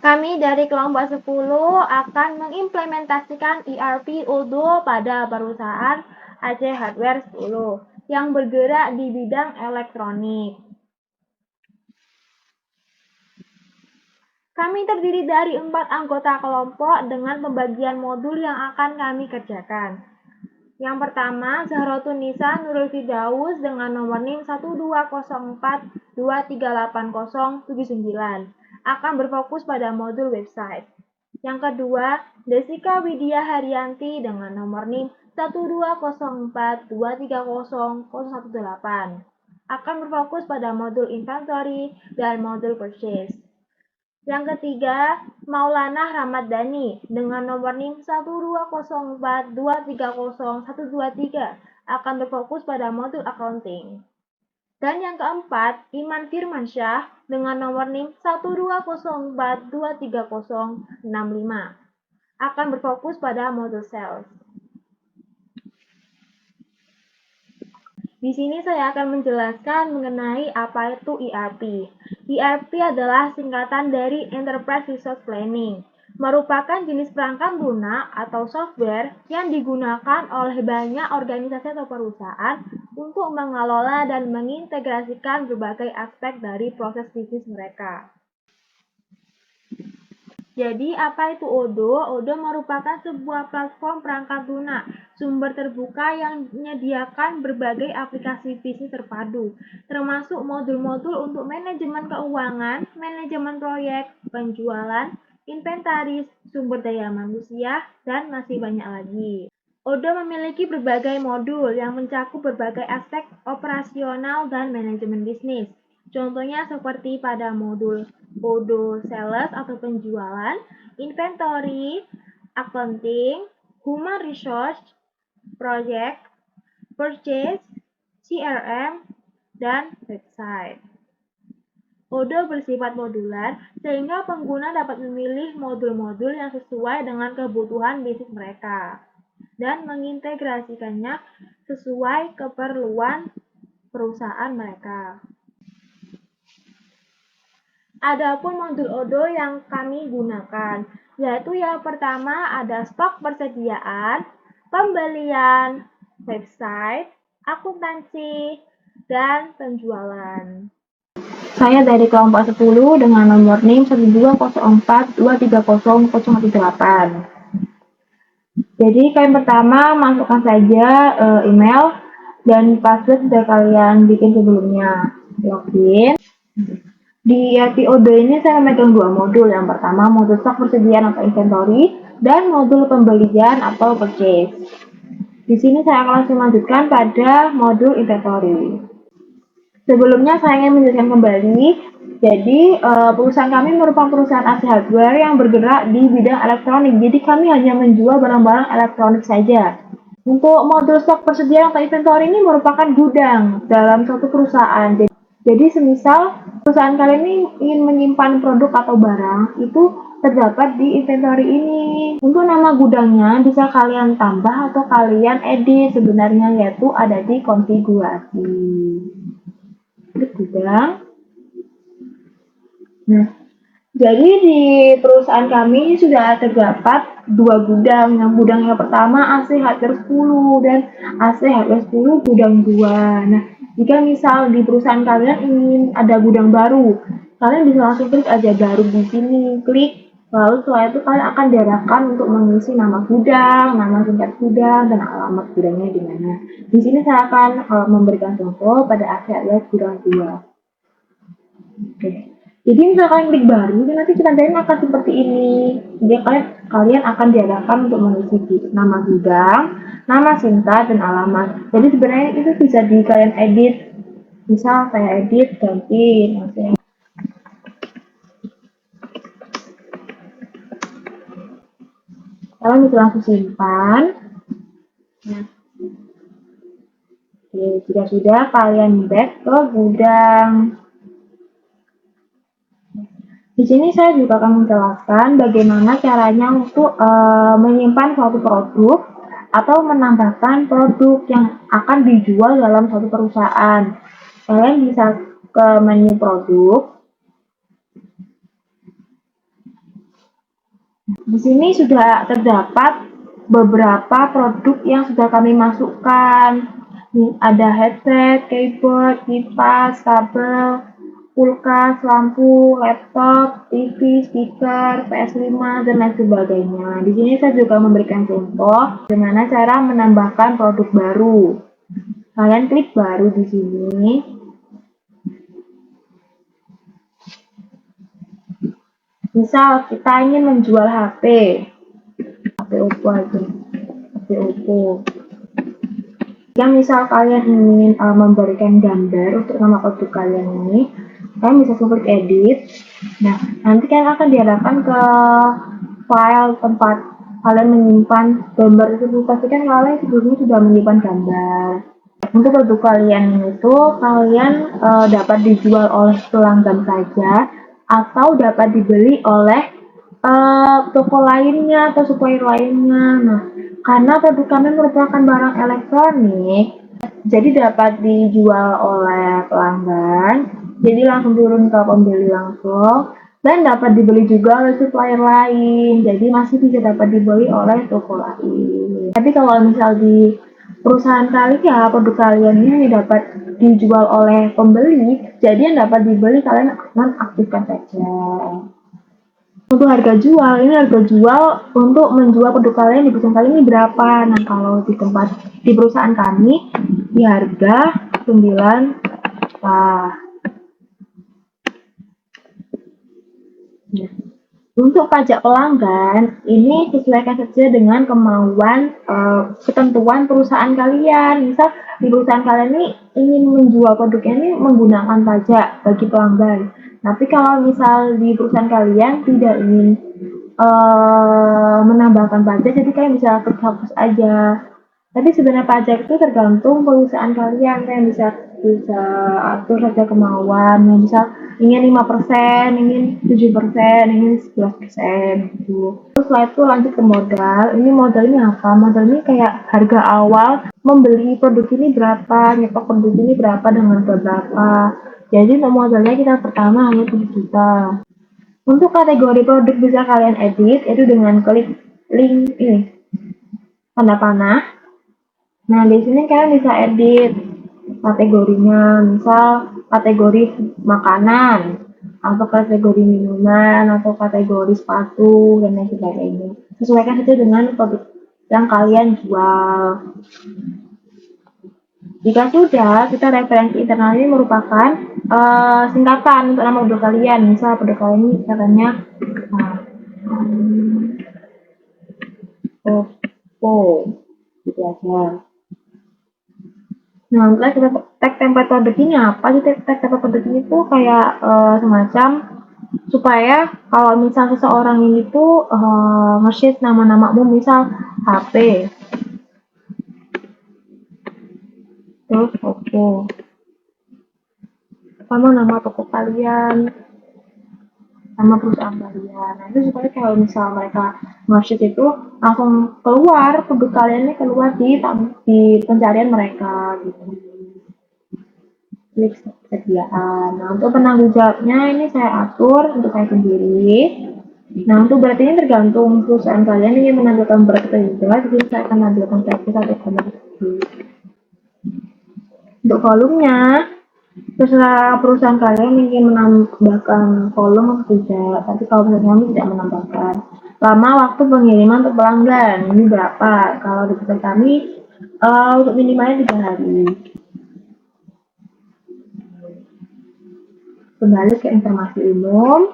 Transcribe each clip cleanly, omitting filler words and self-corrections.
Kami dari kelompok 10 akan mengimplementasikan ERP Odoo pada perusahaan Aceh Hardware 10 yang bergerak di bidang elektronik. Kami terdiri dari 4 anggota kelompok dengan pembagian modul yang akan kami kerjakan. Yang pertama, Zahratun Nisa Nurul Firdaus dengan nomor NIM 12042380079 akan berfokus pada modul website. Yang kedua, Desika Widya Haryanti dengan nomor NIM 12042300018 akan berfokus pada modul inventory dan modul purchase. Yang ketiga, Maulana Ramadhani dengan nomor NIM 12042300123 akan berfokus pada modul accounting. Dan yang keempat, Iman Firmansyah dengan nomor NIM 120423065 akan berfokus pada modul sales. Di sini saya akan menjelaskan mengenai apa itu ERP. ERP adalah singkatan dari Enterprise Resource Planning, merupakan jenis perangkat lunak atau software yang digunakan oleh banyak organisasi atau perusahaan untuk mengelola dan mengintegrasikan berbagai aspek dari proses bisnis mereka. Jadi, apa itu Odoo? Odoo merupakan sebuah platform perangkat lunak, sumber terbuka yang menyediakan berbagai aplikasi bisnis terpadu, termasuk modul-modul untuk manajemen keuangan, manajemen proyek, penjualan, inventaris, sumber daya manusia, dan masih banyak lagi. Odoo memiliki berbagai modul yang mencakup berbagai aspek operasional dan manajemen bisnis. Contohnya seperti pada modul Odoo Sales atau penjualan, inventory, accounting, human resource, project, purchase, CRM, dan website. Odoo bersifat modular sehingga pengguna dapat memilih modul-modul yang sesuai dengan kebutuhan bisnis mereka dan mengintegrasikannya sesuai keperluan perusahaan mereka. Adapun modul Odoo yang kami gunakan, yaitu yang pertama ada stok persediaan, pembelian, website, akuntansi, dan penjualan. Saya dari kelompok 10 dengan nomor NIM 12042300038. Jadi kalian pertama masukkan saja email dan password sudah kalian bikin sebelumnya. Login. Di ERP Odoo ini saya memegang dua modul. Yang pertama modul stok persediaan atau inventory dan modul pembelian atau purchase. Di sini saya akan langsung lanjutkan pada modul inventory. Sebelumnya saya ingin menjelaskan kembali. Jadi perusahaan kami merupakan perusahaan Aceh Hardware yang bergerak di bidang elektronik. Jadi kami hanya menjual barang-barang elektronik saja. Untuk modul stok persediaan atau inventory ini merupakan gudang dalam suatu perusahaan. Jadi semisal perusahaan kalian ini ingin menyimpan produk atau barang, itu terdapat di inventory ini. Untuk nama gudangnya bisa kalian tambah atau kalian edit sebenarnya, yaitu ada di konfigurasi. Klik gudang. Nah, jadi di perusahaan kami sudah terdapat dua gudang. Yang gudang yang pertama AC Hardware 10 dan AC Hardware 10 gudang 2. Nah, jika misal di perusahaan kalian ingin ada gudang baru, kalian bisa langsung klik aja baru di sini, klik. Lalu setelah itu kalian akan diarahkan untuk mengisi nama gudang, nama singkat gudang, dan alamat gudangnya di mana. Di sini saya akan memberikan contoh pada AC Hardware gudang 2. Oke. Jadi misalkan kalian klik baru, nanti ceritanya akan seperti ini. Jadi kalian akan diarahkan untuk mengisi nama gudang, nama singkat, dan alamat. Jadi sebenarnya itu bisa kalian edit. Misal saya edit ganti kalian bisa langsung simpan. Nah, oke, jika sudah kalian back ke gudang. Di sini saya juga akan menjelaskan bagaimana caranya untuk menyimpan suatu produk atau menambahkan produk yang akan dijual dalam suatu perusahaan. Kalian bisa ke menu produk. Di sini sudah terdapat beberapa produk yang sudah kami masukkan. Ada headset, keyboard, kipas, kabel, kulkas, lampu, laptop, TV, speaker, PS5, dan lain sebagainya. Di sini saya juga memberikan contoh bagaimana cara menambahkan produk baru. Kalian klik baru di sini. Misal kita ingin menjual HP Oppo aja, HP Oppo. Yang misal kalian ingin memberikan gambar untuk nama produk kalian ini, kalian bisa klik edit. Nah, nanti kalian akan diarahkan ke file tempat kalian menyimpan gambar itu. Pastikan kalian sebelumnya sudah menyimpan gambar. Untuk produk kalian itu kalian dapat dijual oleh pelanggan saja atau dapat dibeli oleh toko lainnya atau supplier lainnya. Nah, karena produk kami merupakan barang elektronik, jadi dapat dijual oleh pelanggan, jadi langsung turun ke pembeli langsung, dan dapat dibeli juga oleh supplier lain, jadi masih bisa dapat dibeli oleh toko lain. Tapi kalau misal di perusahaan kalian, produk kalian ini dapat dijual oleh pembeli, jadi yang dapat dibeli kalian nonaktifkan saja. Untuk harga jual, ini harga jual untuk menjual produk kalian di perusahaan kalian ini berapa. Nah, kalau di perusahaan kami di harga 9 juta. Nah, untuk pajak pelanggan, ini disesuaikan saja dengan kemauan ketentuan perusahaan kalian. Misal di perusahaan kalian ini ingin menjual produknya ini menggunakan pajak bagi pelanggan. Tapi kalau misal di perusahaan kalian tidak ingin menambahkan pajak, jadi kalian bisa klik hapus aja. Tapi sebenarnya pajak itu tergantung perusahaan kalian, kalian bisa atur saja kemauan, yang bisa ingin 5%, ingin 7%, ingin 11% gitu. Terus setelah itu lanjut ke modal. Ini modal ini apa? Modal ini kayak harga awal membeli produk ini berapa, nyetok produk ini berapa dengan harga berapa. Jadi untuk modalnya kita pertama hanya 7 juta. Untuk kategori produk bisa kalian edit itu dengan klik link ini tanda panah. Nah, di sini kalian bisa edit kategorinya, misal kategori makanan, atau kategori minuman, atau kategori sepatu, dan lain sebagainya. Sesuaikan saja dengan produk yang kalian jual. Jika sudah, kita referensi internal ini merupakan singkatan untuk nama produk kalian. Misal produk kalian ini katanya Oppo, gitu aja. Nah, setelah kita tag template produk ini apa sih? Tag template produk ini tuh kayak semacam supaya kalau misal seseorang ini tuh nge-sheet nama-namamu, misal HP, terus Oppo, sama nama toko kalian, nama perusahaan kalian. Nah, itu supaya kalau misal mereka nge-sheet itu langsung keluar produk kalian ini keluar di pencarian mereka gitu. Klik kesediaan. Nah, untuk penanggung jawabnya ini saya atur untuk saya sendiri. Nah, untuk berat ini tergantung perusahaan kalian ingin menampilkan berat atau tidak. Jadi saya akan menampilkan servis atau komersi. Untuk volumenya, terserah perusahaan kalian ingin menambahkan volume atau tidak. Tapi kalau misalnya kami tidak menambahkan. Lama waktu pengiriman untuk pelanggan ini berapa? Kalau di perusahaan kami untuk minimalnya 3 hari. Kembali ke informasi umum.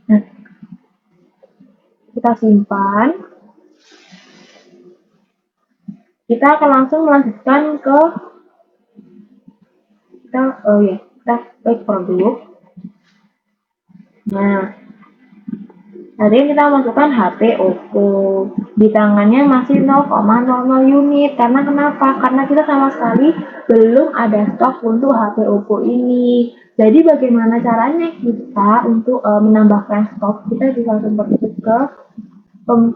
Nah, kita simpan. Kita akan langsung melanjutkan ke kita klik produk. Nah, tadi kita masukkan HP Oppo. Di tangannya masih 0,00 unit. Karena kenapa? Karena kita sama sekali belum ada stok untuk HP Oppo ini. Jadi bagaimana caranya kita untuk menambahkan stok? Kita bisa langsung pergi ke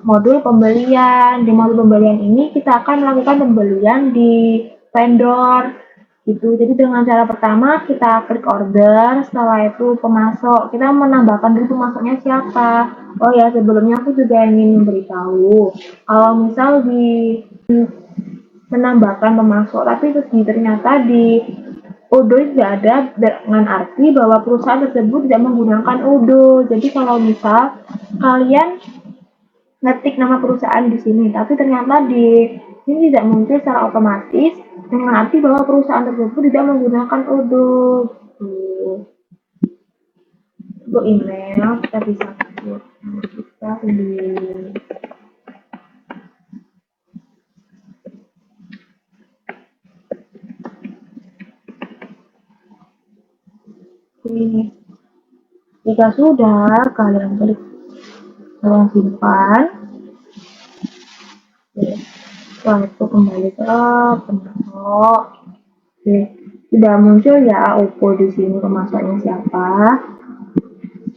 modul pembelian. Di modul pembelian ini kita akan melakukan pembelian di vendor gitu. Jadi dengan cara pertama kita klik order, setelah itu pemasok, kita menambahkan dulu pemasoknya siapa. Oh ya, sebelumnya aku juga ingin memberitahu, kalau misal di menambahkan pemasok, tapi ternyata di Odo tidak ada dengan arti bahwa perusahaan tersebut tidak menggunakan Odo. Jadi kalau misal kalian ngetik nama perusahaan di sini, tapi ternyata di ini tidak muncul secara otomatis dengan arti bahwa perusahaan tersebut tidak menggunakan Odo. Untuk email kita bisa kita sendiri. Ini jika sudah kalian klik, kalian simpan. Setelah itu kembali ke pemasok. Oke, sudah muncul ya Oppo di sini pemasoknya siapa.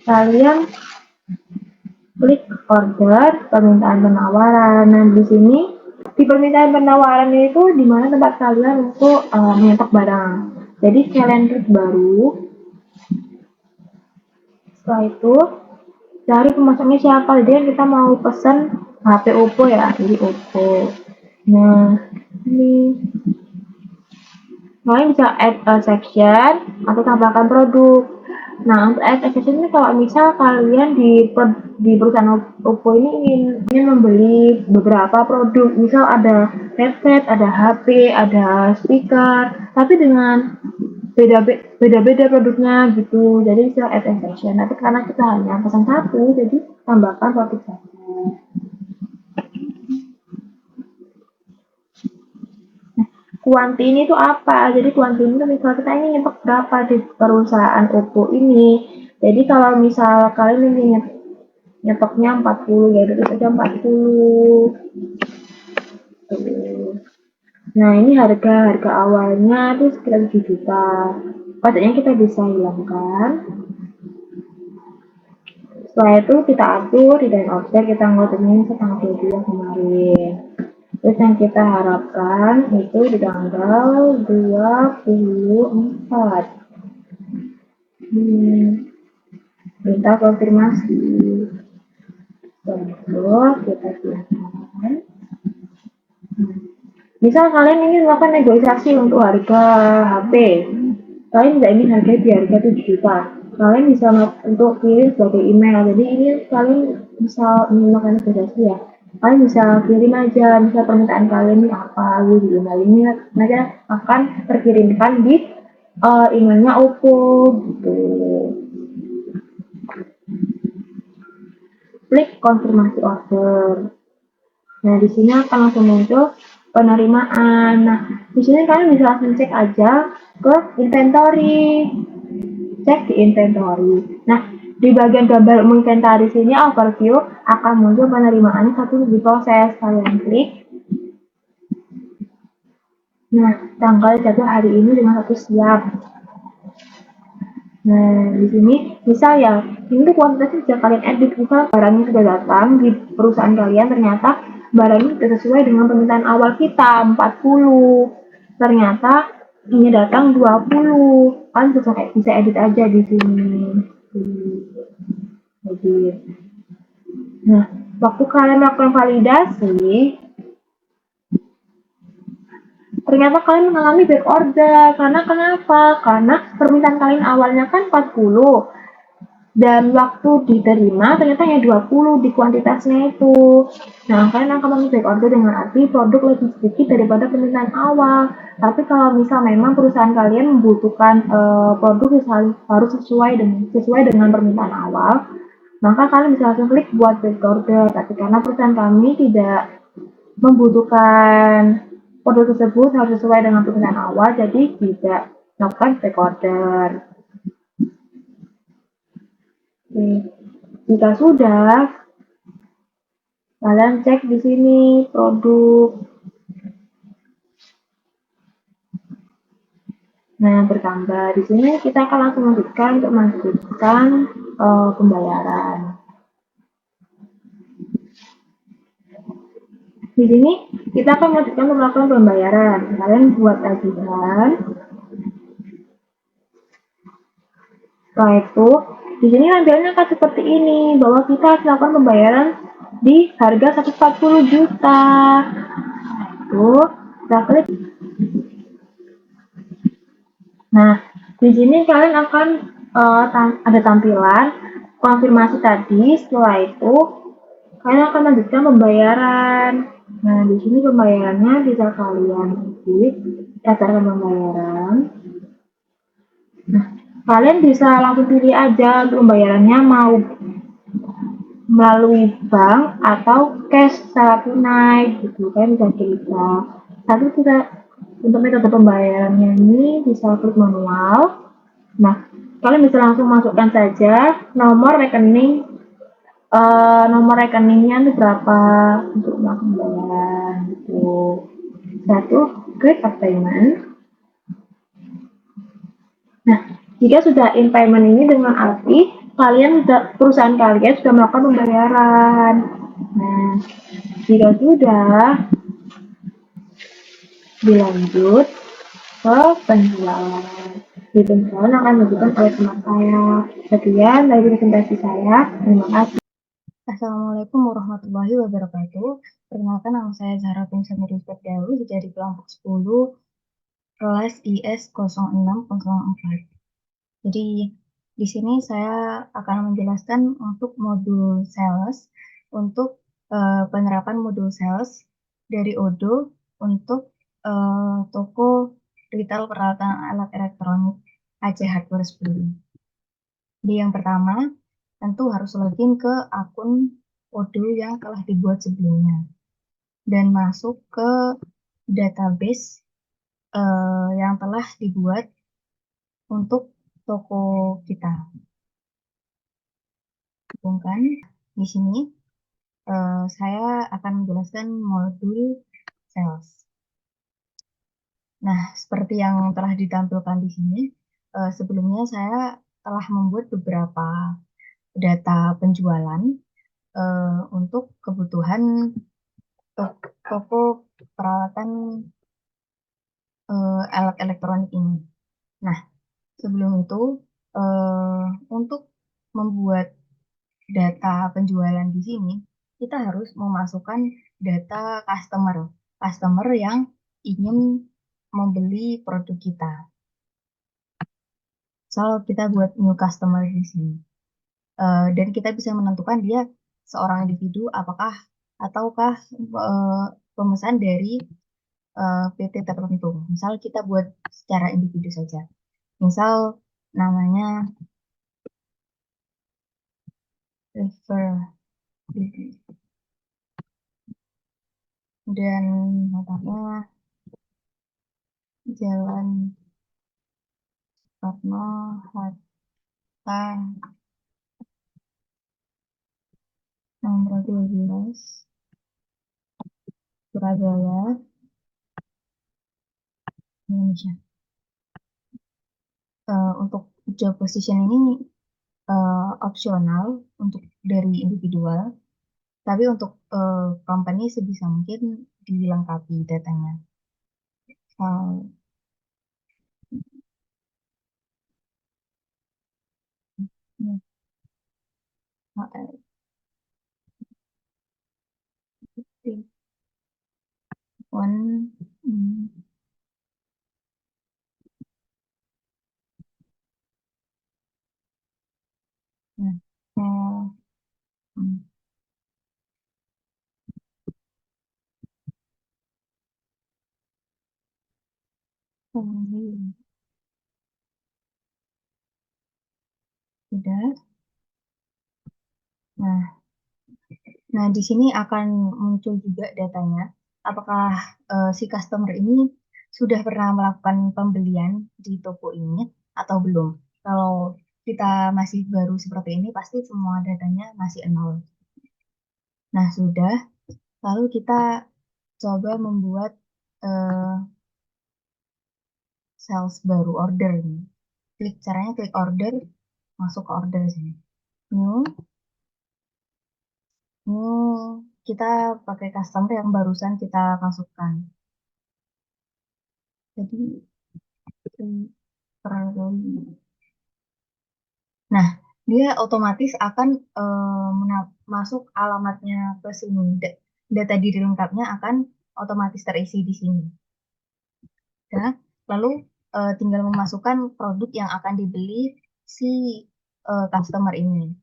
Kalian klik order permintaan penawaran. Nah di sini di permintaan penawaran itu di mana tempat kalian untuk menyetok barang. Jadi kalian klik baru. Setelah itu cari pemasoknya siapa. Jadi kita mau pesan HP Oppo ya, jadi Oppo. Nah ini kalian bisa add a section atau tambahkan produk. Nah, untuk add a section ini kalau misal kalian di perusahaan Oppo ini ingin membeli beberapa produk, misal ada headset, ada HP, ada speaker, tapi dengan beda-beda produknya gitu. Jadi bisa add a section. Tapi karena kita hanya pesan satu, jadi tambahkan produk saja. Kuanti ini tuh apa? Jadi kuanti ini tuh misal kita ingin nyetok berapa di perusahaan Oppo ini. Jadi kalau misal kalian ingin nyetoknya 40 ya terus aja 40. Tuh. Nah ini harga awalnya itu sekitar 7 juta. Pajaknya kita bisa hilangkan. Setelah itu kita atur di dalam order kita ngotongin setanggal 22 kemarin. Terus yang kita harapkan itu di tanggal 24. Minta konfirmasi. Lalu kita silakan. Misal kalian ingin melakukan negosiasi untuk harga HP, kalian tidak ingin harga di harga 7 juta, kalian bisa untuk kirim sebagai email. Jadi ini kalian bisa melakukan negosiasi ya. Kalian bisa kirim aja, misal permintaan kalian ini apa, di email ini nanti akan terkirimkan di emailnya Oppo gitu. Klik konfirmasi order. Nah, di sini akan langsung muncul penerimaan. Nah, di sini kalian bisa langsung cek aja ke inventory. Cek di inventory. Nah, di bagian gambar menginventaris ini overview akan muncul penerimaan satu diproses. Kalian klik. Nah, tanggal jatuh hari ini dengan satu siap. Nah, di sini misal ya, ini kuantitasnya bisa kalian edit, misal barangnya sudah datang di perusahaan kalian, ternyata barangnya sudah sesuai dengan permintaan awal kita 40. Ternyata ini datang 20. Kalian bisa edit aja di sini. Edit. Nah, waktu kalian melakukan validasi, ternyata kalian mengalami back order. Karena kenapa? Karena permintaan kalian awalnya kan 40 dan waktu diterima ternyata hanya 20 di kuantitasnya itu. Nah, kalian akan mengalami back order dengan arti produk lebih sedikit daripada permintaan awal. Tapi kalau misal memang perusahaan kalian membutuhkan produk harus sesuai dengan permintaan awal, maka kalian bisa langsung klik buat back order. Tapi karena perusahaan kami tidak membutuhkan produk tersebut harus sesuai dengan permintaan awal, jadi tidak melakukan back order. Oke. Jika sudah, kalian cek di sini produk. Nah, bertambah. Di sini kita akan langsung lanjutkan untuk melanjutkan pembayaran. Di sini kita akan melanjutkan melakukan pembayaran. Kalian buat tagihan. Setelah itu Di sini tampilannya akan seperti ini, bahwa kita harus melakukan pembayaran di harga 140 juta. Itu kita klik. Nah, di sini kalian akan ada tampilan konfirmasi tadi. Setelah itu kalian akan lanjutkan pembayaran. Nah, di sini pembayarannya bisa kalian klik daftarkan pembayaran. Nah, kalian bisa langsung pilih aja untuk pembayarannya mau melalui bank atau cash secara tunai gitu. Kalian bisa pilih. Tapi kita untuk metode pembayarannya ini bisa klik manual. Nah, kalian bisa langsung masukkan saja nomor rekeningnya itu berapa untuk melakukan pembayaran gitu. Satu, klik add payment. Nah, jika sudah in payment ini dengan arti perusahaan kalian sudah melakukan pembayaran. Nah, jika sudah, dilanjut ke penjualan. Di penjualan akan dilakukan oleh teman saya. Sekian dari presentasi saya. Terima kasih. Assalamualaikum warahmatullahi wabarakatuh. Perkenalkan, nama saya Zahra Tumsani Dawi dari kelompok 10 kelas IS 0604. Jadi di sini saya akan menjelaskan untuk modul sales, untuk penerapan modul sales dari Odoo untuk toko retail peralatan alat elektronik AC Hardware 10. Jadi yang pertama, tentu harus login ke akun Odoo yang telah dibuat sebelumnya dan masuk ke database yang telah dibuat untuk toko kita. Hubungkan di sini saya akan menjelaskan modul sales. Nah, seperti yang telah ditampilkan di sini, sebelumnya saya telah membuat beberapa data penjualan untuk kebutuhan toko peralatan alat elektronik ini. Nah, sebelum itu untuk membuat data penjualan di sini, kita harus memasukkan data customer yang ingin membeli produk kita. So, kita buat new customer di sini. Dan kita bisa menentukan dia seorang individu ataukah pemesan dari PT tertentu. Misal kita buat secara individu saja. Misal namanya refer dan letaknya Jalan Soekarno Hatta nomor 12 Surabaya, Indonesia. Untuk job position ini opsional untuk dari individual, tapi untuk company sebisa mungkin dilengkapi datanya. One, sudah. Nah, di sini akan muncul juga datanya. Apakah si customer ini sudah pernah melakukan pembelian di toko ini atau belum? Kalau kita masih baru seperti ini, pasti semua datanya masih nol. Nah, sudah. Lalu kita coba membuat sales baru, order. Caranya klik order, masuk ke order sini. New, kita pakai customer yang barusan kita masukkan. Jadi, nah, dia otomatis akan masuk alamatnya ke sini. Data diri lengkapnya akan otomatis terisi di sini. Ya, lalu tinggal memasukkan produk yang akan dibeli si customer ini.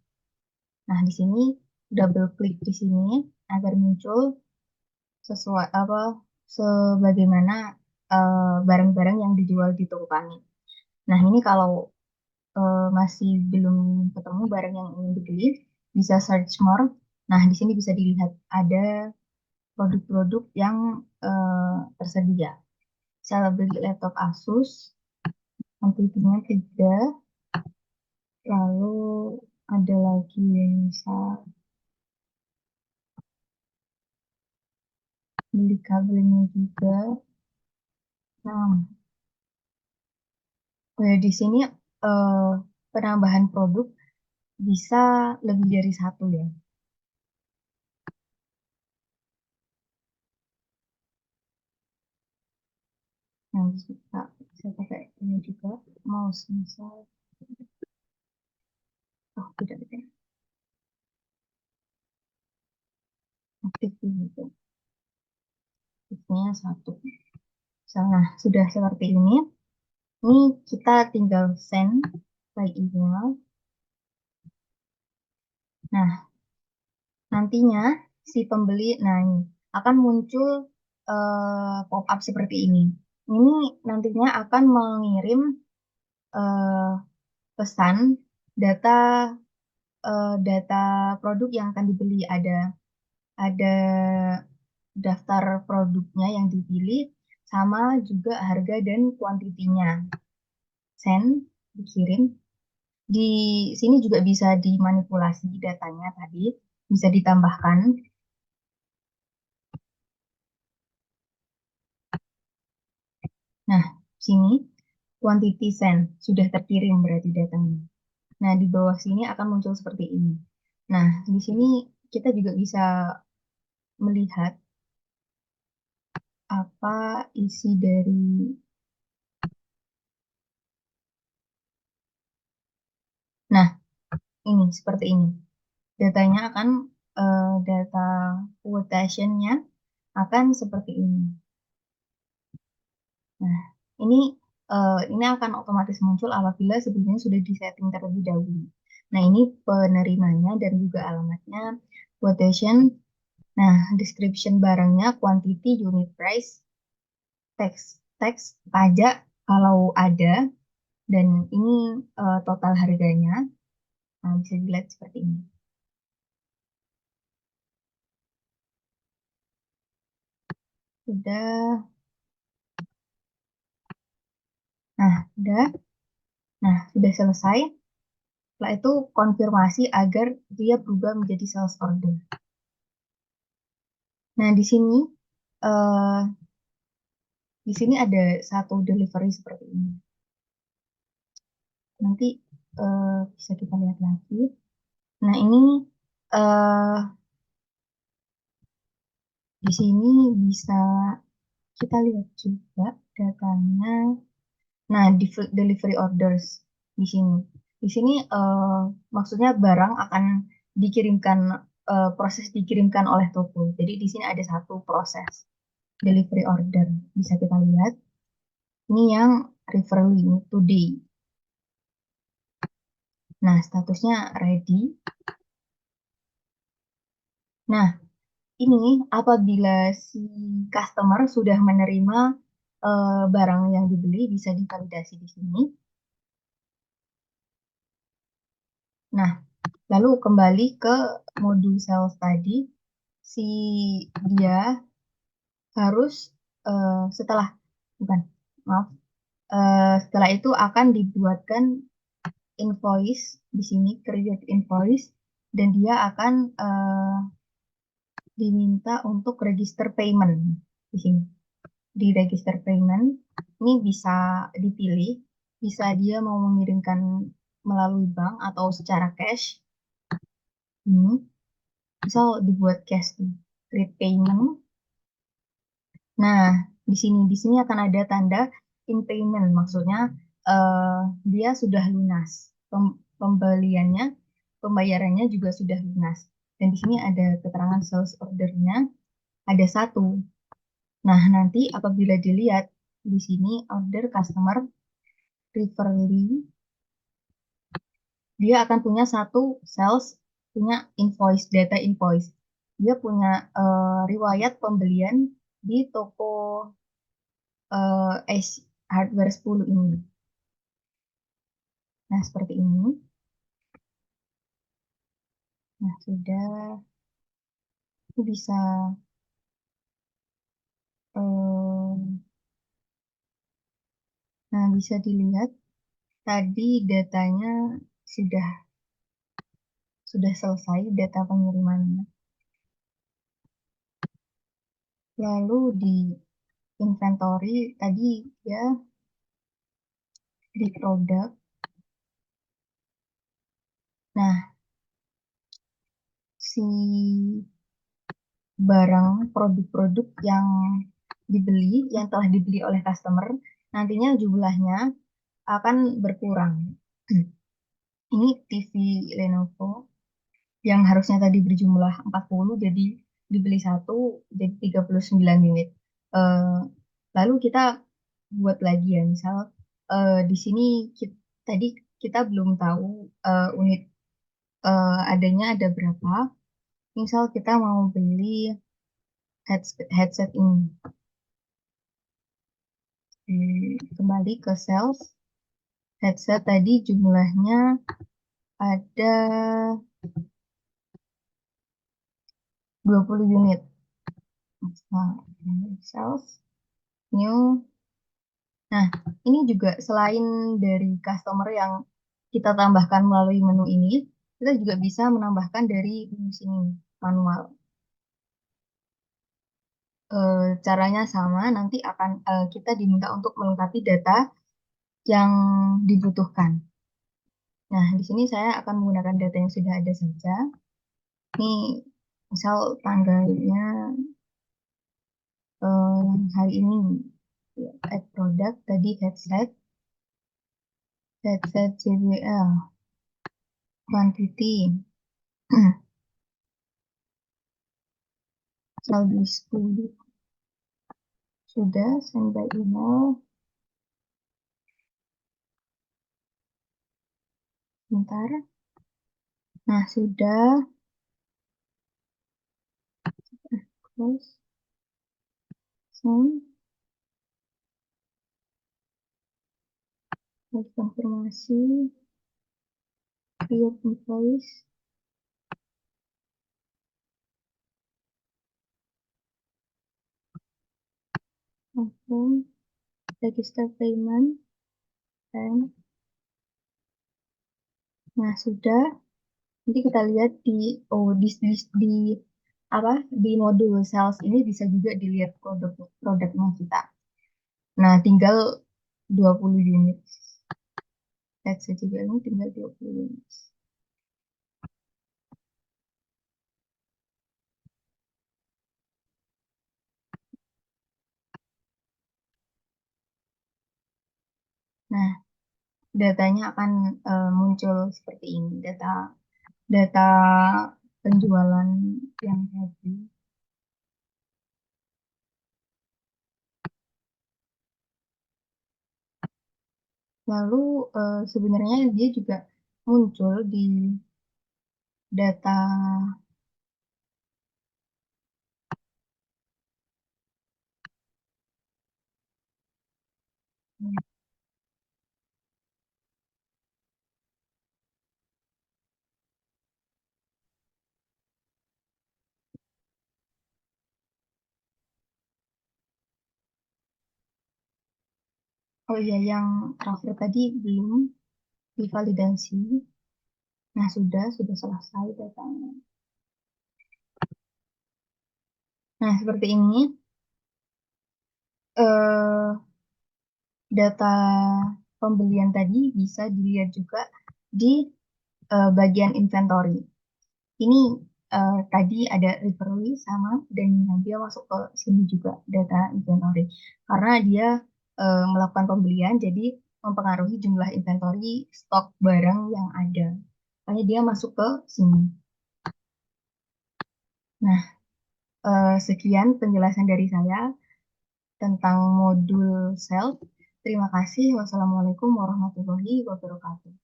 Nah, di sini double klik di sini agar muncul sesuai apa sebagaimana barang-barang yang dijual di toko kami. Nah, ini kalau masih belum ketemu barang yang ingin dibeli, bisa search more. Nah, di sini bisa dilihat ada produk-produk yang tersedia. Saya beli laptop Asus, amplitude 3, lalu ada lagi yang bisa beli kabelnya juga. Nah, di sini eh, penambahan produk bisa lebih dari satu ya. Yang bisa saya pakai ini juga, mouse misal. Oh, tidak, tidak. Aktif gitu. Aktifnya satu. Nah, sudah seperti ini. Ini kita tinggal send by email. Nah, nantinya si pembeli, nah ini akan muncul pop-up seperti ini. Ini nantinya akan mengirim eh, pesan data data produk yang akan dibeli. Ada daftar produknya yang dipilih sama juga harga dan kuantitinya. Send, dikirim. Di sini juga bisa dimanipulasi datanya tadi, bisa ditambahkan. Nah, sini quantity send sudah terkirim berarti datanya. Nah, di bawah sini akan muncul seperti ini. Nah, di sini kita juga bisa melihat apa isi dari. Nah, ini seperti ini. Datanya akan data quotation-nya akan seperti ini. Nah, ini ini akan otomatis muncul apabila sebelumnya sudah disetting terlebih dahulu. Nah, ini penerimanya dan juga alamatnya, quotation. Nah, description barangnya, quantity, unit price, teks pajak kalau ada, dan ini total harganya. Nah, bisa dilihat seperti ini. Sudah. Nah, udah. Nah, sudah selesai. Setelah itu konfirmasi agar dia berubah menjadi sales order. Nah, eh, di sini ada satu delivery seperti ini. Nanti bisa kita lihat lagi. Nah, ini eh, di sini bisa kita lihat juga datanya. Nah, delivery orders di sini. Di sini maksudnya barang akan dikirimkan, proses dikirimkan oleh toko. Jadi di sini ada satu proses delivery order. Bisa kita lihat. Ini yang referring today. Nah, statusnya ready. Nah, ini apabila si customer sudah menerima barang yang dibeli, bisa divalidasi di sini. Nah, lalu kembali ke modul sales tadi, si dia harus setelah, bukan, maaf, setelah itu akan dibuatkan invoice di sini, create invoice, dan dia akan diminta untuk register payment di sini. Di register payment, ini bisa dipilih, bisa dia mau mengirimkan melalui bank atau secara cash. Ini misal dibuat cash, create payment. Nah, di sini akan ada tanda in payment, maksudnya dia sudah lunas. pembayarannya juga sudah lunas. Dan di sini ada keterangan sales ordernya, ada satu. Nah, nanti apabila dilihat di sini order customer referee, dia akan punya satu sales, punya invoice, data invoice. Dia punya riwayat pembelian di toko Ace Hardware 10 ini. Nah, seperti ini. Nah, sudah. Itu bisa nah, bisa dilihat tadi datanya sudah selesai data pengirimannya. Lalu di inventory tadi ya di produk. Nah, si barang produk-produk yang telah dibeli oleh customer, nantinya jumlahnya akan berkurang. Ini TV Lenovo yang harusnya tadi berjumlah 40 jadi dibeli satu jadi 39 unit. Eh, Lalu kita buat lagi ya, misal di sini tadi kita belum tahu unit adanya ada berapa. Misal kita mau beli headset ini. Kembali ke sales. Headset tadi jumlahnya ada 20 unit. Nah, sales, new. Nah, ini juga selain dari customer yang kita tambahkan melalui menu ini, kita juga bisa menambahkan dari sini manual. Caranya sama, nanti akan kita diminta untuk melengkapi data yang dibutuhkan. Nah, di sini saya akan menggunakan data yang sudah ada saja. Ini misal tanggalnya hari ini, add product tadi headset JBL quantity misal di 10 sudah send by email. Bentar. Nah, sudah. Terus send. Konfirmasi. Create invoice. Confirm. Register payment. Dan nah, sudah. Nanti kita lihat di apa di modul sales ini bisa juga dilihat produknya kita. Nah, tinggal 20 unit. Headset juga ini tinggal 20 unit. Nah, datanya akan muncul seperti ini, data penjualan yang tadi. Lalu sebenarnya dia juga muncul di data oh iya yang terakhir tadi belum divalidasi. Nah, sudah selesai datanya. Nah, seperti ini eh, data pembelian tadi bisa dilihat juga di bagian inventory. Ini tadi ada referee sama dan dia masuk ke sini juga data inventory karena dia melakukan pembelian jadi mempengaruhi jumlah inventory stok barang yang ada. Makanya dia masuk ke sini. Nah, sekian penjelasan dari saya tentang modul self. Terima kasih. Wassalamualaikum warahmatullahi wabarakatuh.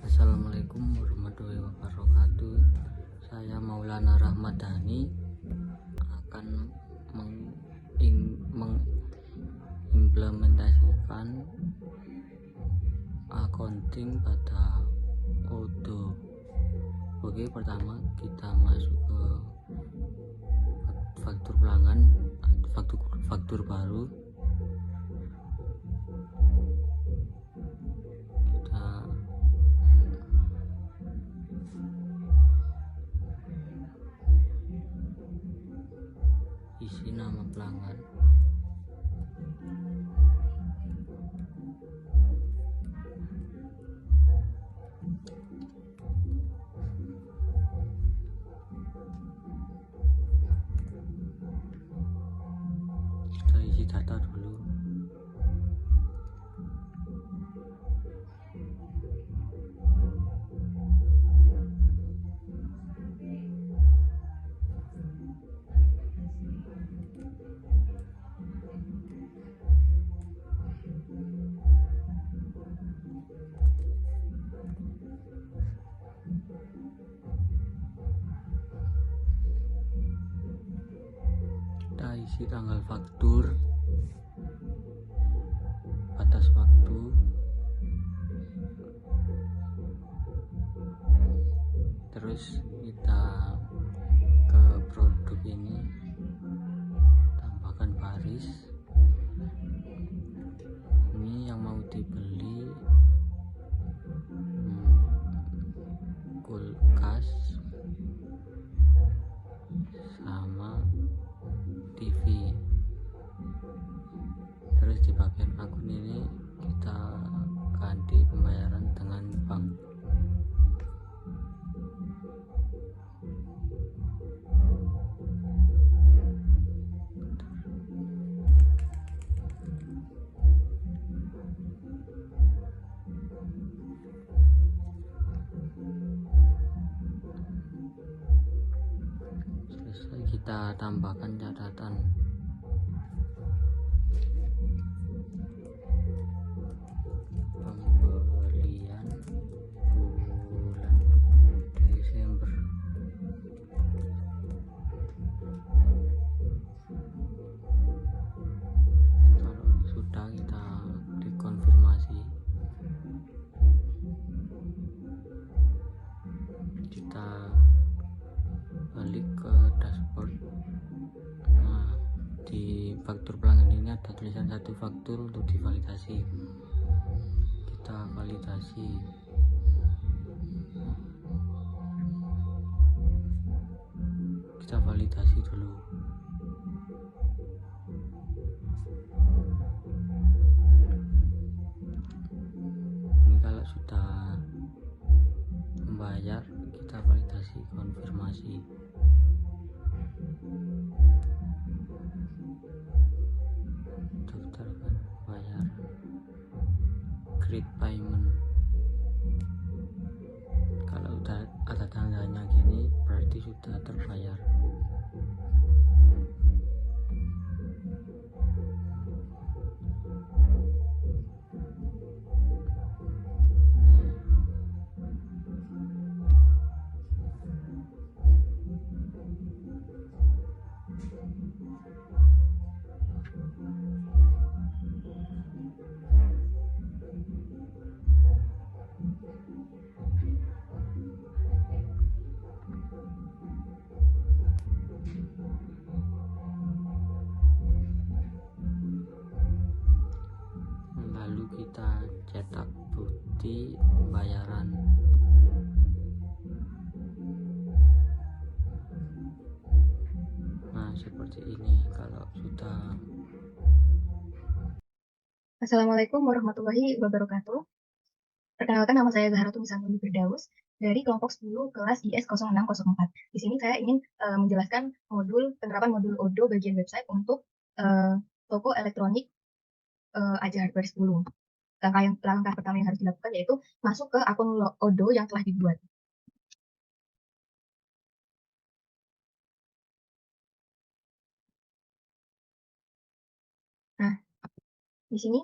Assalamualaikum warahmatullahi wabarakatuh. Saya Maulana Rahmadani akan mengimplementasikan accounting pada Odoo. Oke, pertama kita masuk ke faktur pelanggan, faktur baru. Kita isi nama pelanggan, kita isi data dulu. Kita isi tanggal faktur, batas waktu, terus kita ke produk ini tambahkan baris. Ini yang mau dibeli kulkas sama TV. Terus di bagian akun ini kita ganti pembayaran dengan bank. Selesai, kita tambahkan catatan. Pembelian bulan Desember. Kalau sudah, kita dikonfirmasi. Kita balik ke dashboard. Nah, di faktur pelanggan ini ada tulisan satu faktur untuk divalidasi. Kita validasi. Kita validasi dulu. Ini kalau sudah membayar, kita validasi konfirmasi. Daftarkan bayar, create payment. Kalau udah ada tandanya gini, berarti sudah terbayar. Lalu kita cetak bukti pembayaran. Nah, seperti ini kalau sudah. Assalamualaikum warahmatullahi wabarakatuh. Perkenalkan, nama saya Zahra Tumisangguni Firdaus dari kelompok 10 kelas IS 0604. Di sini saya ingin menjelaskan penerapan modul Odoo bagian website untuk toko elektronik Aja Hardware 10. Langkah pertama yang harus dilakukan yaitu masuk ke akun Odoo yang telah dibuat. Nah, di sini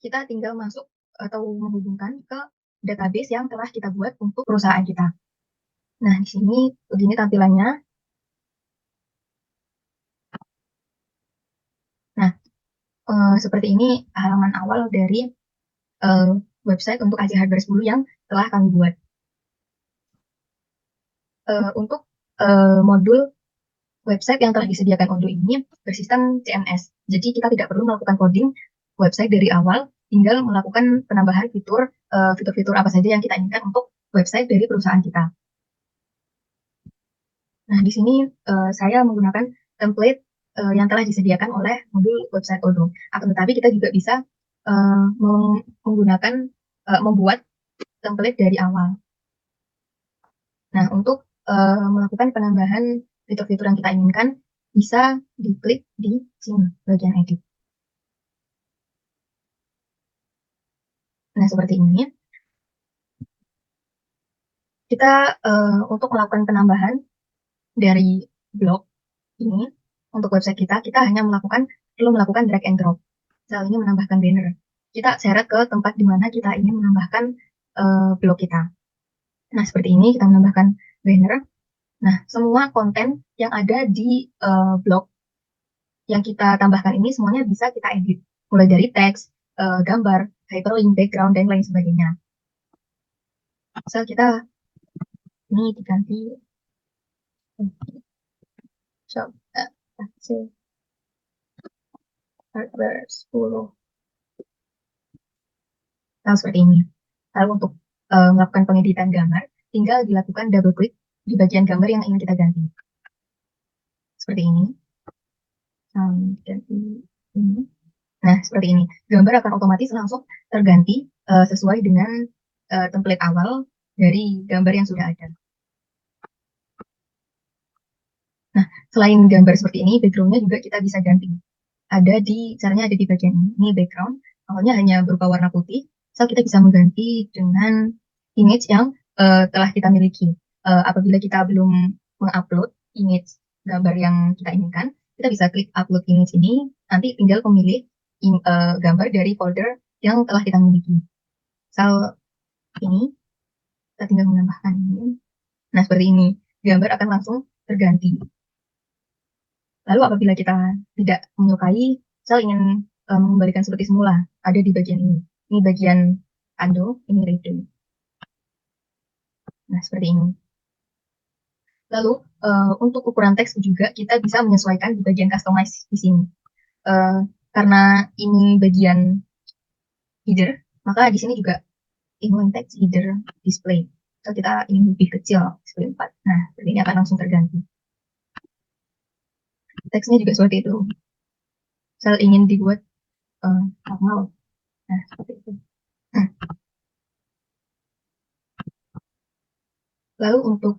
kita tinggal masuk atau menghubungkan ke database yang telah kita buat untuk perusahaan kita. Nah, di sini begini tampilannya. Nah, seperti ini halaman awal dari website untuk Aja Hardware 10 yang telah kami buat. Untuk modul website yang telah disediakan Odoo ini bersistem CMS. Jadi kita tidak perlu melakukan coding website dari awal, tinggal melakukan penambahan fitur-fitur apa saja yang kita inginkan untuk website dari perusahaan kita. Nah, di sini saya menggunakan template yang telah disediakan oleh modul website Odoo. Akan tetapi kita juga bisa menggunakan membuat template dari awal. Nah, untuk melakukan penambahan fitur-fitur yang kita inginkan, bisa diklik di sini, bagian edit. Nah, seperti ini. Kita untuk melakukan penambahan dari blog ini, untuk website kita hanya perlu melakukan drag and drop. Misal ini menambahkan banner. Kita seret ke tempat di mana kita ingin menambahkan blog kita. Nah, seperti ini kita menambahkan banner. Nah, semua konten yang ada di blog yang kita tambahkan ini semuanya bisa kita edit. Mulai dari teks, gambar, hyperlink, background, dan lain sebagainya. Misal kita ini diganti shop Hardware 10. Nah, seperti ini. Lalu untuk melakukan pengeditan gambar, tinggal dilakukan double klik di bagian gambar yang ingin kita ganti. Seperti ini. Ganti ini. Nah, seperti ini. Gambar akan otomatis langsung terganti sesuai dengan template awal dari gambar yang sudah ada. Nah, selain gambar seperti ini, background-nya juga kita bisa ganti. Caranya ada di bagian ini. Ini background, awalnya hanya berupa warna putih. So, kita bisa mengganti dengan image yang telah kita miliki. Apabila kita belum mengupload image gambar yang kita inginkan, kita bisa klik upload image ini, nanti tinggal memilih gambar dari folder yang telah kita miliki. So, ini, kita tinggal menambahkan ini. Nah, seperti ini. Gambar akan langsung terganti. Lalu apabila kita tidak menyukai, saya ingin mengembalikan seperti semula, ada di bagian ini. Ini bagian undo, ini redo. Nah, seperti ini. Lalu untuk ukuran teks juga kita bisa menyesuaikan di bagian customize di sini. Karena ini bagian header, maka di sini juga inline text header display. So, kita ingin lebih kecil, display 4. Nah, seperti ini akan langsung terganti. Teksnya juga seperti itu. Saya ingin dibuat normal. Nah, seperti itu. Lalu untuk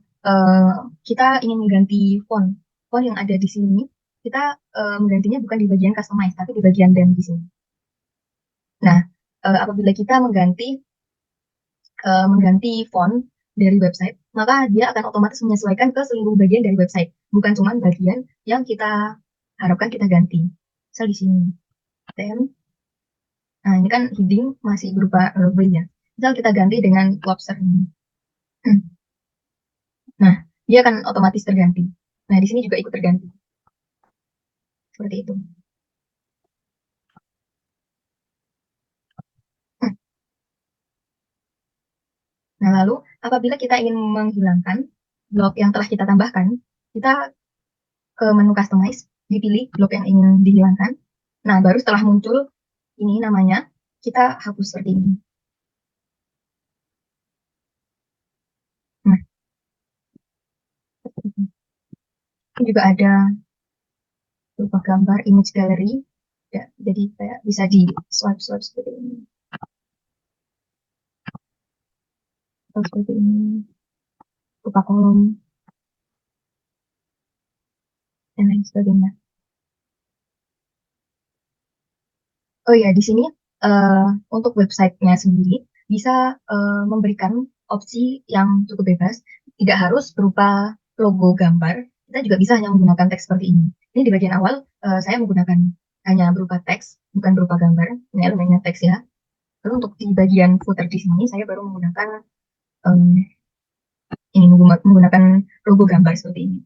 kita ingin mengganti font yang ada di sini, kita menggantinya bukan di bagian customize, tapi di bagian them di sini. Nah, apabila kita mengganti font dari website, maka dia akan otomatis menyesuaikan ke seluruh bagian dari website, bukan cuma bagian yang kita harapkan kita ganti. Misal di sini, them. Nah, ini kan heading masih berupa logo ya. Misal kita ganti dengan lobster ini. Nah, dia akan otomatis terganti. Nah, di sini juga ikut terganti. Seperti itu. Nah, lalu apabila kita ingin menghilangkan blok yang telah kita tambahkan, kita ke menu customize, dipilih blok yang ingin dihilangkan. Nah, baru setelah muncul ini namanya, kita hapus seperti ini. Nah, ini juga ada berupa gambar image gallery. Ya, jadi kayak bisa di swipe seperti ini. Atau seperti ini. Berupa kolom. Dan lain sebagainya. Oh ya, di sini untuk websitenya sendiri bisa memberikan opsi yang cukup bebas, tidak harus berupa logo gambar. Kita juga bisa hanya menggunakan teks seperti ini. Ini di bagian awal saya menggunakan hanya berupa teks, bukan berupa gambar. Ini elemennya teks ya. Lalu untuk di bagian footer di sini saya baru menggunakan em, ini menggunakan logo gambar seperti ini.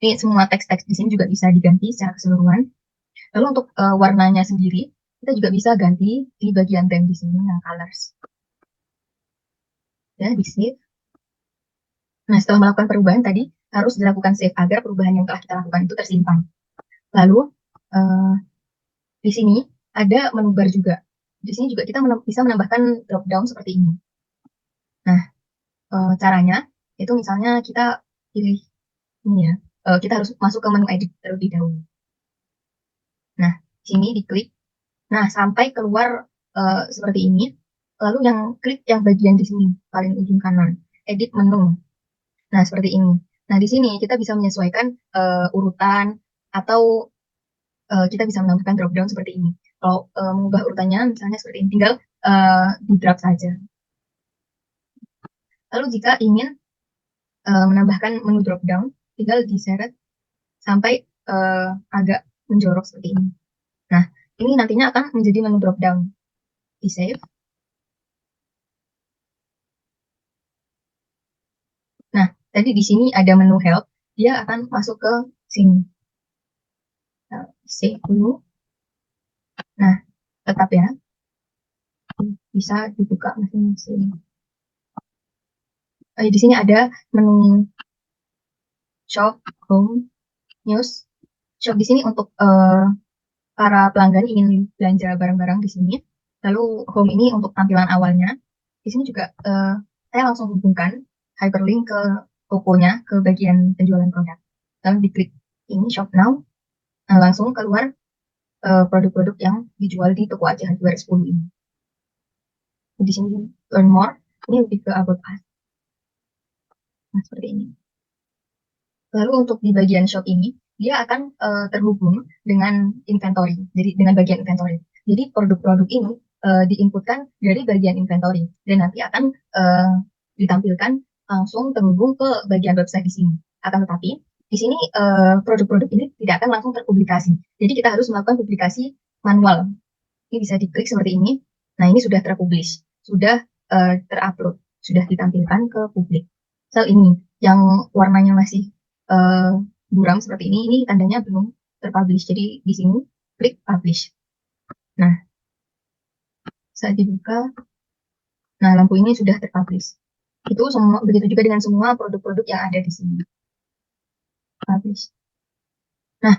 Ini semua teks-teks di sini juga bisa diganti secara keseluruhan. Lalu untuk warnanya sendiri, kita juga bisa ganti di bagian tem di sini yang colors. Ya, di save. Nah, setelah melakukan perubahan tadi, harus dilakukan save agar perubahan yang telah kita lakukan itu tersimpan. Lalu, eh, di sini ada menu bar juga. Di sini juga kita bisa menambahkan drop down seperti ini. Nah, caranya itu misalnya kita pilih ini ya. Kita harus masuk ke menu edit terlebih dahulu. Nah, sini diklik. Nah, sampai keluar seperti ini. Lalu yang klik yang bagian di sini, paling ujung kanan. Edit menu. Nah, seperti ini. Nah, di sini kita bisa menyesuaikan urutan atau kita bisa menambahkan drop down seperti ini. Kalau mengubah urutannya misalnya seperti ini, tinggal di drag saja. Lalu jika ingin menambahkan menu drop down, tinggal diseret sampai agak menjorok seperti ini. Nah, ini nantinya akan menjadi menu drop down. Di save. Nah, tadi di sini ada menu help, dia akan masuk ke sini. Nah, save dulu. Nah, tetap ya, bisa dibuka masing-masing. Di sini ada menu shop, home, news. Shop di sini untuk para pelanggan ingin belanja barang-barang di sini. Lalu home ini untuk tampilan awalnya. Di sini juga saya langsung hubungkan hyperlink ke tokonya, ke bagian penjualan produk. Lalu diklik ini shop now, nah, langsung keluar produk-produk yang dijual di toko Aceh Hardware 10 ini. Di sini learn more, ini lebih ke about us. Nah, seperti ini. Lalu untuk di bagian shop ini, dia akan terhubung dengan inventory, jadi dengan bagian inventory. Jadi produk-produk ini diinputkan dari bagian inventory dan nanti akan ditampilkan langsung terhubung ke bagian website di sini. Akan tetapi di sini produk-produk ini tidak akan langsung terpublikasi. Jadi kita harus melakukan publikasi manual. Ini bisa diklik seperti ini. Nah, ini sudah terpublish, sudah terupload, sudah ditampilkan ke publik. Misal ini yang warnanya masih buram seperti ini tandanya belum terpublish. Jadi di sini klik publish. Nah, saat dibuka, nah lampu ini sudah terpublish. Itu semua, begitu juga dengan semua produk-produk yang ada di sini. Publish. Nah,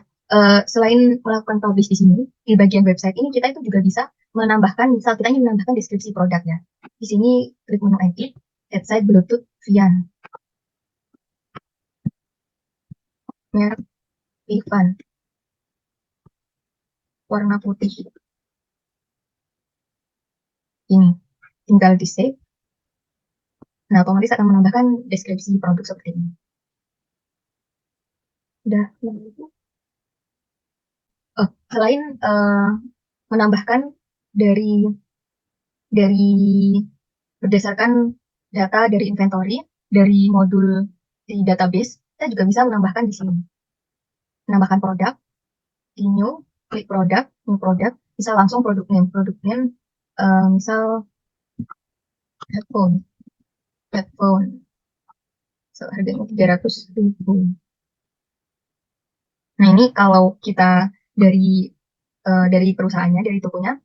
selain melakukan publish di sini, di bagian website ini kita itu juga bisa menambahkan, misal kita ingin menambahkan deskripsi produknya. Di sini klik menu edit, add site Bluetooth Vian. Merek Ivan. Warna putih. Ini. Tinggal di save. Nah, otomatis akan menambahkan deskripsi produk seperti ini. Udah. Selain menambahkan dari berdasarkan data dari inventory, dari modul di database, kita juga bisa menambahkan di sini. Menambahkan produk, di new, klik produk, new produk, bisa langsung produk name. Produk name, misal headphone. So, harganya 300.000. Nah, ini kalau kita dari perusahaannya, dari tokonya,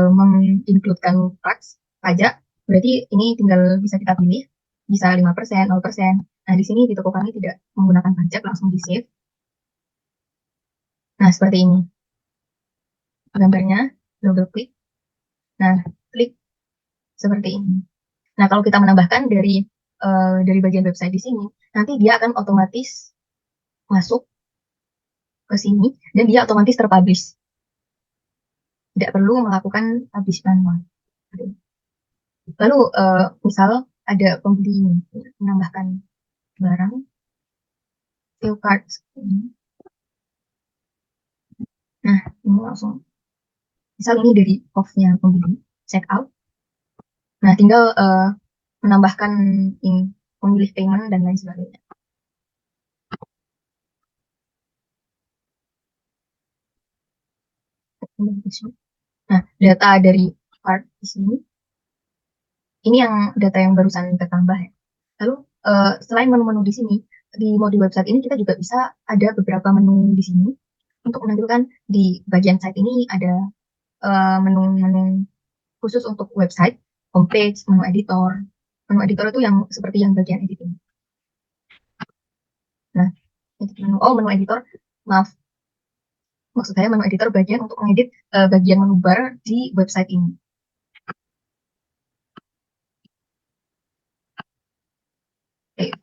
mengincludekan tax, pajak, berarti ini tinggal bisa kita pilih, bisa 5%, 0%. Nah, di sini di toko kami tidak menggunakan pajak, langsung di save. Nah, seperti ini. Gambarnya, double klik. Nah, klik seperti ini. Nah, kalau kita menambahkan dari bagian website di sini, nanti dia akan otomatis masuk ke sini dan dia otomatis terpublish. Tidak perlu melakukan publish manual. Lalu misal ada pembeli menambahkan barang, view cards. Nah, ini langsung, misal ini dari off-nya pembeli, check out. Nah, tinggal menambahkan ini, memilih payment dan lain sebagainya. Nah, data dari card di sini, ini yang data yang barusan tertambah ya. Lalu selain menu-menu di sini, di modul website ini kita juga bisa ada beberapa menu di sini untuk menampilkan di bagian site ini ada menu-menu khusus untuk website, homepage, menu editor. Menu editor itu yang seperti yang bagian editing. Nah, menu editor, maaf, maksud saya menu editor bagian untuk mengedit bagian menu bar di website ini. Oke.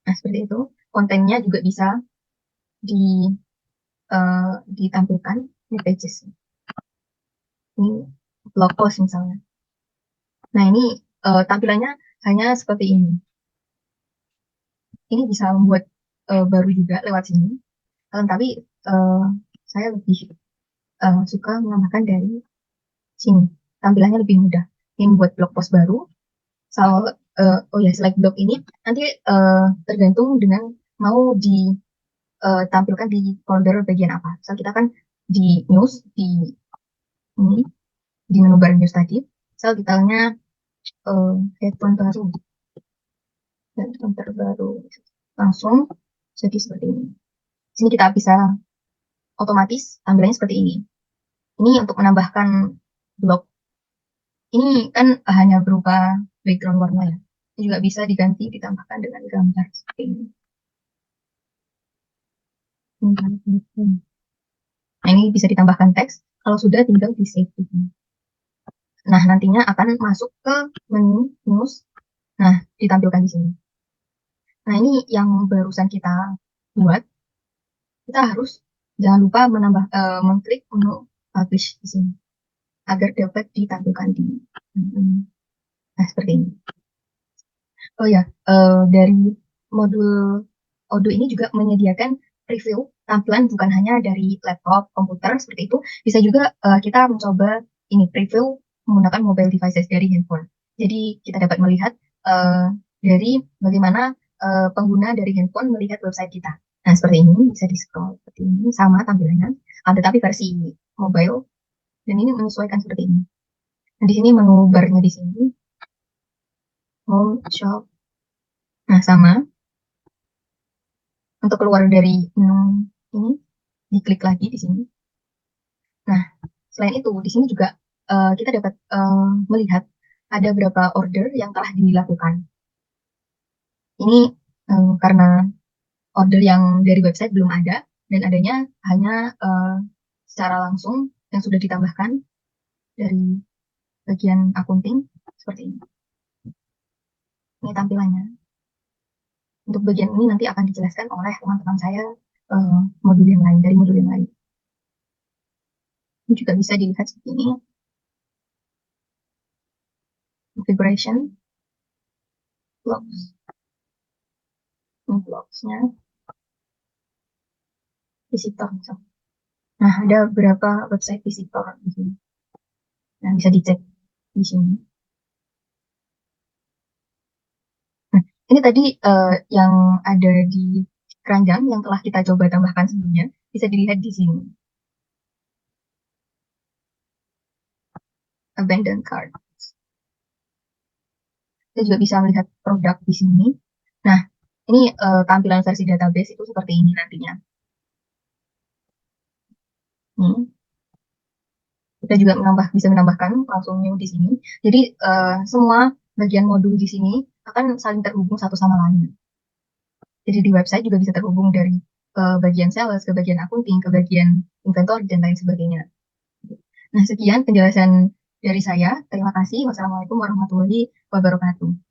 Nah, seperti itu. Kontennya juga bisa ditampilkan di pages. Ini blog post misalnya. Nah, ini tampilannya hanya seperti ini. Ini bisa membuat baru juga lewat sini. Tapi saya lebih suka menambahkan dari sini. Tampilannya lebih mudah. Ini buat blog post baru. Select blog ini nanti tergantung dengan mau ditampilkan di folder bagian apa. Misal kita kan di news, ini, di menu bar news tadi. Misal detailnya headphone baru. Headphone terbaru. Langsung jadi seperti ini. Sini kita bisa otomatis tampilannya seperti ini. Ini untuk menambahkan blog. Ini kan hanya berupa background warna ya. Ini juga bisa diganti, ditambahkan dengan gambar seperti ini. Nah, ini bisa ditambahkan teks. Kalau sudah tinggal di save. Nah, nantinya akan masuk ke menu news. Nah, ditampilkan di sini. Nah, ini yang barusan kita buat. Kita harus jangan lupa mengklik menu publish di sini agar dapat ditampilkan di nah seperti ini. Oh ya, dari modul Odoo ini juga menyediakan preview tampilan bukan hanya dari laptop, komputer seperti itu, bisa juga kita mencoba ini preview menggunakan mobile devices dari handphone. Jadi kita dapat melihat dari bagaimana pengguna dari handphone melihat website kita. Nah, seperti ini bisa di-scroll seperti ini sama tampilannya, tetapi versi mobile dan ini menyesuaikan seperti ini. Nah, di sini menu barnya di sini, home, shop. Nah, sama. Untuk keluar dari menu ini, diklik lagi di sini. Nah, selain itu, di sini juga kita dapat melihat ada berapa order yang telah dilakukan. Ini karena order yang dari website belum ada, dan adanya hanya secara langsung yang sudah ditambahkan dari bagian akunting, seperti ini. Ini tampilannya. Untuk bagian ini nanti akan dijelaskan oleh teman-teman saya modul yang lain, dari modul yang lain. Ini juga bisa dilihat seperti ini. Configuration, blogs. Ini blogsnya. Visitor. Nah, ada beberapa website visitor di sini. Nah, bisa dicek di sini. Nah, ini tadi yang ada di keranjang yang telah kita coba tambahkan sebelumnya. Bisa dilihat di sini. Abandoned cart. Kita juga bisa melihat produk di sini. Nah, ini tampilan versi database itu seperti ini nantinya. Kita juga bisa menambahkan langsung new di sini. Jadi semua bagian modul di sini akan saling terhubung satu sama lain. Jadi di website juga bisa terhubung dari ke bagian sales, ke bagian akunting, ke bagian inventory dan lain sebagainya. Nah, sekian penjelasan dari saya. Terima kasih. Wassalamualaikum warahmatullahi wabarakatuh.